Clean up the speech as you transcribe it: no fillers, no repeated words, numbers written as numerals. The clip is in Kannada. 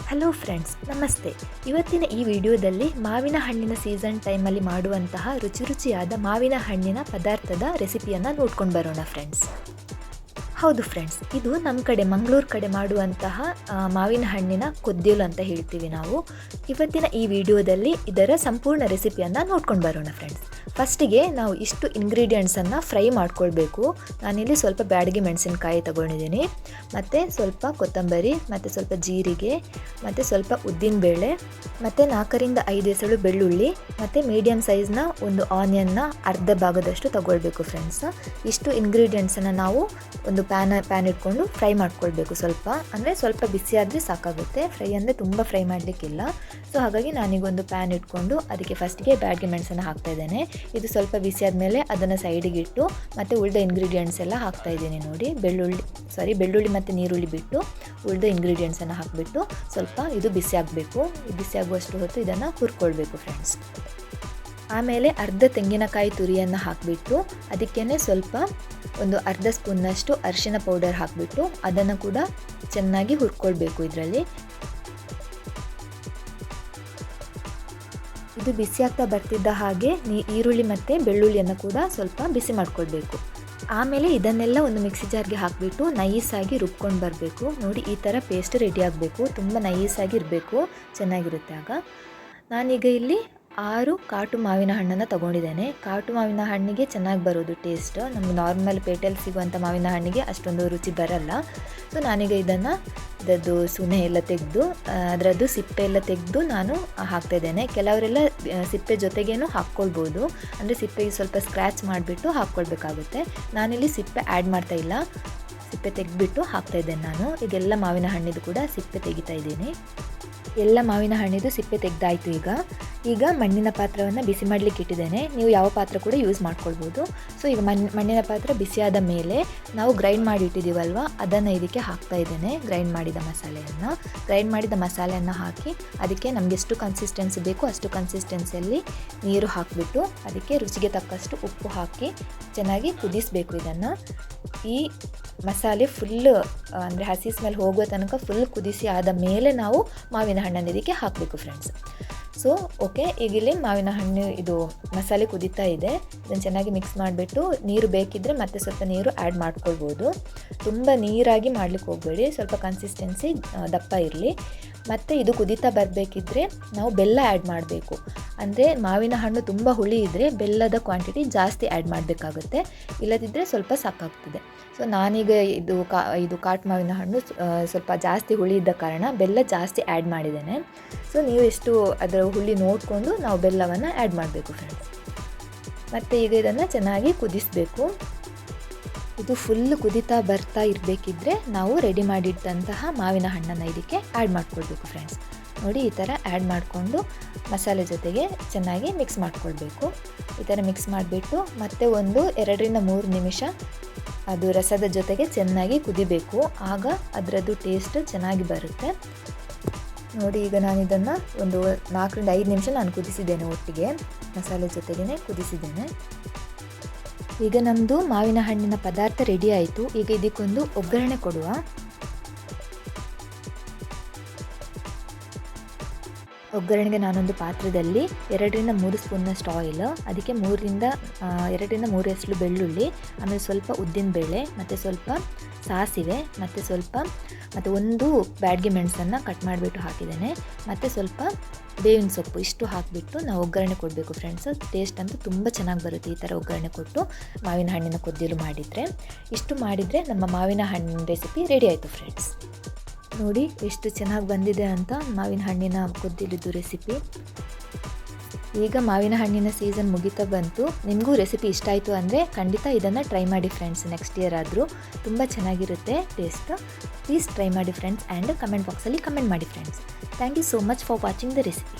ಹಲೋ ಫ್ರೆಂಡ್ಸ್, ನಮಸ್ತೆ. ಇವತ್ತಿನ ಈ ವಿಡಿಯೋದಲ್ಲಿ ಮಾವಿನ ಹಣ್ಣಿನ ಸೀಸನ್ ಟೈಮಲ್ಲಿ ಮಾಡುವಂತಹ ರುಚಿಯಾದ ಮಾವಿನ ಹಣ್ಣಿನ ಪದಾರ್ಥದ ರೆಸಿಪಿಯನ್ನು ನೋಡ್ಕೊಂಡು ಬರೋಣ ಫ್ರೆಂಡ್ಸ್. ಹೌದು ಫ್ರೆಂಡ್ಸ್, ಇದು ನಮ್ಮ ಕಡೆ ಮಂಗಳೂರು ಕಡೆ ಮಾಡುವಂತಹ ಮಾವಿನ ಹಣ್ಣಿನ ಕೊದ್ದಿಲು ಅಂತ ಹೇಳ್ತೀವಿ ನಾವು. ಇವತ್ತಿನ ಈ ವಿಡಿಯೋದಲ್ಲಿ ಇದರ ಸಂಪೂರ್ಣ ರೆಸಿಪಿಯನ್ನು ನೋಡ್ಕೊಂಡು ಬರೋಣ ಫ್ರೆಂಡ್ಸ್. ಫಸ್ಟಿಗೆ ನಾವು ಇಷ್ಟು ಇಂಗ್ರೀಡಿಯೆಂಟ್ಸನ್ನು ಫ್ರೈ ಮಾಡ್ಕೊಳ್ಬೇಕು. ನಾನಿಲ್ಲಿ ಸ್ವಲ್ಪ ಬ್ಯಾಡಗಿ ಮೆಣಸಿನಕಾಯಿ ತಗೊಂಡಿದ್ದೀನಿ, ಮತ್ತು ಸ್ವಲ್ಪ ಕೊತ್ತಂಬರಿ, ಮತ್ತು ಸ್ವಲ್ಪ ಜೀರಿಗೆ, ಮತ್ತು ಸ್ವಲ್ಪ ಉದ್ದಿನಬೇಳೆ, ಮತ್ತು 4ರಿಂದ 5 ಎಸಳು ಬೆಳ್ಳುಳ್ಳಿ, ಮತ್ತು ಮೀಡಿಯಮ್ ಸೈಜ್ನ ಒಂದು ಆನಿಯನ್ನ ಅರ್ಧ ಭಾಗದಷ್ಟು ತಗೊಳ್ಬೇಕು ಫ್ರೆಂಡ್ಸ್. ಇಷ್ಟು ಇಂಗ್ರೀಡಿಯೆಂಟ್ಸನ್ನು ನಾವು ಒಂದು ಪ್ಯಾನ್ ಇಟ್ಕೊಂಡು ಫ್ರೈ ಮಾಡ್ಕೊಳ್ಬೇಕು. ಸ್ವಲ್ಪ ಬಿಸಿ ಆದರೆ ಸಾಕಾಗುತ್ತೆ. ಫ್ರೈ ಅಂದರೆ ತುಂಬ ಫ್ರೈ ಮಾಡಲಿಕ್ಕಿಲ್ಲ. ಸೊ ಹಾಗಾಗಿ ನಾನೀಗ ಒಂದು ಪ್ಯಾನ್ ಇಟ್ಕೊಂಡು ಅದಕ್ಕೆ ಫಸ್ಟಿಗೆ ಬ್ಯಾಡಗಿ ಮೆಣಸನ್ನು ಹಾಕ್ತಾಯಿದ್ದೇನೆ. ಇದು ಸ್ವಲ್ಪ ಬಿಸಿ ಆದಮೇಲೆ ಅದನ್ನು ಸೈಡಿಗೆ ಇಟ್ಟು ಮತ್ತು ಉಳಿದ ಇಂಗ್ರೀಡಿಯೆಂಟ್ಸ್ ಎಲ್ಲ ಹಾಕ್ತಾಯಿದ್ದೀನಿ. ನೋಡಿ, ಬೆಳ್ಳುಳ್ಳಿ ಮತ್ತು ನೀರುಳ್ಳಿ ಬಿಟ್ಟು ಉಳಿದ ಇಂಗ್ರೀಡಿಯೆಂಟ್ಸನ್ನು ಹಾಕಿಬಿಟ್ಟು ಸ್ವಲ್ಪ ಇದು ಬಿಸಿ ಆಗಬೇಕು. ಬಿಸಿ ಆಗುವಷ್ಟು ಹೊತ್ತು ಇದನ್ನು ಹುರ್ಕೊಳ್ಬೇಕು ಫ್ರೆಂಡ್ಸ್. ಆಮೇಲೆ ಅರ್ಧ ತೆಂಗಿನಕಾಯಿ ತುರಿಯನ್ನು ಹಾಕಿಬಿಟ್ಟು ಅದಕ್ಕೇ ಸ್ವಲ್ಪ ಒಂದು ಅರ್ಧ ಸ್ಪೂನ್ನಷ್ಟು ಅರಿಶಿನ ಪೌಡರ್ ಹಾಕಿಬಿಟ್ಟು ಅದನ್ನು ಕೂಡ ಚೆನ್ನಾಗಿ ಹುರ್ಕೊಳ್ಬೇಕು. ಇದರಲ್ಲಿ ಇದು ಬಿಸಿ ಆಗ್ತಾ ಬರ್ತಿದ್ದ ಹಾಗೆ ಈರುಳ್ಳಿ ಮತ್ತು ಬೆಳ್ಳುಳ್ಳಿಯನ್ನು ಕೂಡ ಸ್ವಲ್ಪ ಬಿಸಿ ಮಾಡ್ಕೊಳ್ಬೇಕು. ಆಮೇಲೆ ಇದನ್ನೆಲ್ಲ ಒಂದು ಮಿಕ್ಸಿ ಜಾರ್ಗೆ ಹಾಕಿಬಿಟ್ಟು ನೈಸಾಗಿ ರುಬ್ಕೊಂಡು ಬರಬೇಕು. ನೋಡಿ, ಈ ಥರ ಪೇಸ್ಟ್ ರೆಡಿ ಆಗಬೇಕು. ತುಂಬ ನೈಸಾಗಿ ಇರಬೇಕು, ಚೆನ್ನಾಗಿರುತ್ತೆ ಆಗ. ನಾನೀಗ ಇಲ್ಲಿ 6 ಕಾಟು ಮಾವಿನ ಹಣ್ಣನ್ನು ತೊಗೊಂಡಿದ್ದೇನೆ. ಕಾಟು ಮಾವಿನ ಹಣ್ಣಿಗೆ ಚೆನ್ನಾಗಿ ಬರೋದು ಟೇಸ್ಟ್. ನಮಗೆ ನಾರ್ಮಲ್ ಪೇಟೆಯಲ್ಲಿ ಸಿಗುವಂಥ ಮಾವಿನ ಹಣ್ಣಿಗೆ ಅಷ್ಟೊಂದು ರುಚಿ ಬರಲ್ಲ. ಸೊ ನಾನೀಗ ಇದರದ್ದು ಸುನೆ ಎಲ್ಲ ತೆಗೆದು ಅದರದ್ದು ಸಿಪ್ಪೆ ಎಲ್ಲ ತೆಗೆದು ನಾನು ಹಾಕ್ತಾಯಿದ್ದೇನೆ. ಕೆಲವರೆಲ್ಲ ಸಿಪ್ಪೆ ಜೊತೆಗೇನು ಹಾಕ್ಕೊಳ್ಬೋದು, ಅಂದರೆ ಸಿಪ್ಪೆಗೆ ಸ್ವಲ್ಪ ಸ್ಕ್ರ್ಯಾಚ್ ಮಾಡಿಬಿಟ್ಟು ಹಾಕ್ಕೊಳ್ಬೇಕಾಗುತ್ತೆ. ನಾನಿಲ್ಲಿ ಸಿಪ್ಪೆ ಆ್ಯಡ್ ಮಾಡ್ತಾಯಿಲ್ಲ, ಸಿಪ್ಪೆ ತೆಗೆದುಬಿಟ್ಟು ಹಾಕ್ತಾಯಿದ್ದೇನೆ ನಾನು. ಈಗೆಲ್ಲ ಮಾವಿನ ಹಣ್ಣಿದು ಕೂಡ ಸಿಪ್ಪೆ ತೆಗಿತಾ ಇದ್ದೀನಿ. ಎಲ್ಲ ಮಾವಿನ ಹಣ್ಣಿದು ಸಿಪ್ಪೆ ತೆಗೆದಾಯಿತು. ಈಗ ಮಣ್ಣಿನ ಪಾತ್ರವನ್ನು ಬಿಸಿ ಮಾಡಲಿಕ್ಕೆ ಇಟ್ಟಿದ್ದೇನೆ. ನೀವು ಯಾವ ಪಾತ್ರ ಕೂಡ ಯೂಸ್ ಮಾಡ್ಕೊಳ್ಬೋದು. ಸೊ ಈಗ ಮಣ್ಣಿನ ಪಾತ್ರ ಬಿಸಿಯಾದ ಮೇಲೆ ನಾವು ಗ್ರೈಂಡ್ ಮಾಡಿ ಇಟ್ಟಿದ್ದೀವಲ್ವ, ಅದನ್ನು ಇದಕ್ಕೆ ಹಾಕ್ತಾ ಇದ್ದೇನೆ. ಗ್ರೈಂಡ್ ಮಾಡಿದ ಮಸಾಲೆಯನ್ನು ಹಾಕಿ ಅದಕ್ಕೆ ನಮಗೆ ಎಷ್ಟು ಕನ್ಸಿಸ್ಟೆನ್ಸಿ ಬೇಕು ಅಷ್ಟು ಕನ್ಸಿಸ್ಟೆನ್ಸಿಯಲ್ಲಿ ನೀರು ಹಾಕಿಬಿಟ್ಟು ಅದಕ್ಕೆ ರುಚಿಗೆ ತಕ್ಕಷ್ಟು ಉಪ್ಪು ಹಾಕಿ ಚೆನ್ನಾಗಿ ಕುದಿಸಬೇಕು. ಇದನ್ನು ಈ ಮಸಾಲೆ ಫುಲ್ ಅಂದರೆ ಹಸಿ ಸ್ಮೆಲ್ ಹೋಗುವ ತನಕ ಫುಲ್ ಕುದಿಸಿ ಆದ ಮೇಲೆ ನಾವು ಮಾವಿನ ಹಣ್ಣನ್ನು ಇದಕ್ಕೆ ಹಾಕಬೇಕು ಫ್ರೆಂಡ್ಸ್. ಸೊ ಓಕೆ, ಈಗ ಇಲ್ಲಿ ಮಾವಿನ ಹಣ್ಣು ಇದು ಮಸಾಲೆ ಕುದೀತಾ ಇದೆ. ಇದನ್ನು ಚೆನ್ನಾಗಿ ಮಿಕ್ಸ್ ಮಾಡಿಬಿಟ್ಟು ನೀರು ಬೇಕಿದ್ದರೆ ಮತ್ತೆ ಸ್ವಲ್ಪ ನೀರು ಆ್ಯಡ್ ಮಾಡ್ಕೊಳ್ಬೋದು. ತುಂಬ ನೀರಾಗಿ ಮಾಡಲಿಕ್ಕೆ ಹೋಗಬೇಡಿ, ಸ್ವಲ್ಪ ಕನ್ಸಿಸ್ಟೆನ್ಸಿ ದಪ್ಪ ಇರಲಿ. ಮತ್ತು ಇದು ಕುದೀತಾ ಬರಬೇಕಿದ್ರೆ ನಾವು ಬೆಲ್ಲ ಆ್ಯಡ್ ಮಾಡಬೇಕು. ಅಂದರೆ ಮಾವಿನ ಹಣ್ಣು ತುಂಬ ಹುಳಿ ಇದ್ದರೆ ಬೆಲ್ಲದ ಕ್ವಾಂಟಿಟಿ ಜಾಸ್ತಿ ಆ್ಯಡ್ ಮಾಡಬೇಕಾಗುತ್ತೆ, ಇಲ್ಲದಿದ್ದರೆ ಸ್ವಲ್ಪ ಸಾಕಾಗ್ತದೆ. ಸೊ ನಾನೀಗ ಇದು ಕಾಟು ಮಾವಿನ ಹಣ್ಣು ಸ್ವಲ್ಪ ಜಾಸ್ತಿ ಹುಳಿ ಇದ್ದ ಕಾರಣ ಬೆಲ್ಲ ಜಾಸ್ತಿ ಆ್ಯಡ್ ಮಾಡಿದ್ದೇನೆ. ಸೊ ನೀವು ಎಷ್ಟು ಅದರ ಹುಳಿ ನೋಡಿಕೊಂಡು ನಾವು ಬೆಲ್ಲವನ್ನು ಆ್ಯಡ್ ಮಾಡಬೇಕು ಫ್ರೆಂಡ್ಸ್. ಮತ್ತು ಈಗ ಇದನ್ನು ಚೆನ್ನಾಗಿ ಕುದಿಸಬೇಕು. ಇದು ಫುಲ್ ಕುದೀತಾ ಬರ್ತಾ ಇರಬೇಕಿದ್ರೆ ನಾವು ರೆಡಿ ಮಾಡಿಟ್ಟಂತಹ ಮಾವಿನ ಹಣ್ಣನ್ನು ಇದಕ್ಕೆ ಆ್ಯಡ್ ಮಾಡ್ಕೊಳ್ಬೇಕು ಫ್ರೆಂಡ್ಸ್. ನೋಡಿ, ಈ ಥರ ಆ್ಯಡ್ ಮಾಡಿಕೊಂಡು ಮಸಾಲೆ ಜೊತೆಗೆ ಚೆನ್ನಾಗಿ ಮಿಕ್ಸ್ ಮಾಡ್ಕೊಳ್ಬೇಕು. ಈ ಥರ ಮಿಕ್ಸ್ ಮಾಡಿಬಿಟ್ಟು ಮತ್ತೆ ಒಂದು 2ರಿಂದ 3 ನಿಮಿಷ ಅದು ರಸದ ಜೊತೆಗೆ ಚೆನ್ನಾಗಿ ಕುದಿಬೇಕು. ಆಗ ಅದರದ್ದು ಟೇಸ್ಟ್ ಚೆನ್ನಾಗಿ ಬರುತ್ತೆ. ನೋಡಿ, ಈಗ ನಾನು ಇದನ್ನು ಒಂದು 4ರಿಂದ 5 ನಿಮಿಷ ನಾನು ಕುದಿಸಿದ್ದೇನೆ, ಒಟ್ಟಿಗೆ ಮಸಾಲೆ ಜೊತೆಗೇ ಕುದಿಸಿದ್ದೇನೆ. ಈಗ ನಮ್ಮದು ಮಾವಿನ ಹಣ್ಣಿನ ಪದಾರ್ಥ ರೆಡಿ ಆಯಿತು. ಈಗ ಇದಕ್ಕೊಂದು ಒಗ್ಗರಣೆ ಕೊಡುವ. ಒಗ್ಗರಣೆಗೆ ನಾನೊಂದು ಪಾತ್ರದಲ್ಲಿ 2ರಿಂದ 3 ಸ್ಪೂನ್ನಷ್ಟು ಆಯಿಲ್, ಅದಕ್ಕೆ 2ರಿಂದ 3 ಎಸಳು ಬೆಳ್ಳುಳ್ಳಿ, ಆಮೇಲೆ ಸ್ವಲ್ಪ ಉದ್ದಿನಬೇಳೆ, ಮತ್ತು ಸ್ವಲ್ಪ ಸಾಸಿವೆ, ಮತ್ತು ಒಂದು ಬ್ಯಾಡಗಿ ಮೆಣಸನ್ನು ಕಟ್ ಮಾಡಿಬಿಟ್ಟು ಹಾಕಿದ್ದೇನೆ, ಮತ್ತು ಸ್ವಲ್ಪ ಬೇವಿನ ಸೊಪ್ಪು. ಇಷ್ಟು ಹಾಕಿಬಿಟ್ಟು ನಾವು ಒಗ್ಗರಣೆ ಕೊಡಬೇಕು ಫ್ರೆಂಡ್ಸ್. ಟೇಸ್ಟ್ ಅಂತೂ ತುಂಬ ಚೆನ್ನಾಗಿ ಬರುತ್ತೆ ಈ ಥರ ಒಗ್ಗರಣೆ ಕೊಟ್ಟು ಮಾವಿನ ಹಣ್ಣಿನ ಕೊದ್ದಿಲು ಮಾಡಿದರೆ. ಇಷ್ಟು ಮಾಡಿದರೆ ನಮ್ಮ ಮಾವಿನ ಹಣ್ಣಿನ ರೆಸಿಪಿ ರೆಡಿ ಆಯಿತು ಫ್ರೆಂಡ್ಸ್. ನೋಡಿ ಎಷ್ಟು ಚೆನ್ನಾಗಿ ಬಂದಿದೆ ಅಂತ ಮಾವಿನ ಹಣ್ಣಿನ ಕೊದ್ದಿಲಿದ್ದು ರೆಸಿಪಿ. ಈಗ ಮಾವಿನ ಹಣ್ಣಿನ ಸೀಸನ್ ಮುಗಿತಾ ಬಂತು. ನಿಮಗೂ ರೆಸಿಪಿ ಇಷ್ಟ ಆಯಿತು ಅಂದರೆ ಖಂಡಿತ ಇದನ್ನು ಟ್ರೈ ಮಾಡಿ ಫ್ರೆಂಡ್ಸ್. ನೆಕ್ಸ್ಟ್ ಇಯರ್ ಆದರೂ ತುಂಬ ಚೆನ್ನಾಗಿರುತ್ತೆ ಟೇಸ್ಟ್. ಪ್ಲೀಸ್ ಟ್ರೈ ಮಾಡಿ ಫ್ರೆಂಡ್ಸ್, ಆ್ಯಂಡ್ ಕಮೆಂಟ್ ಬಾಕ್ಸಲ್ಲಿ ಕಮೆಂಟ್ ಮಾಡಿ friends. Thank you so much for watching the recipe.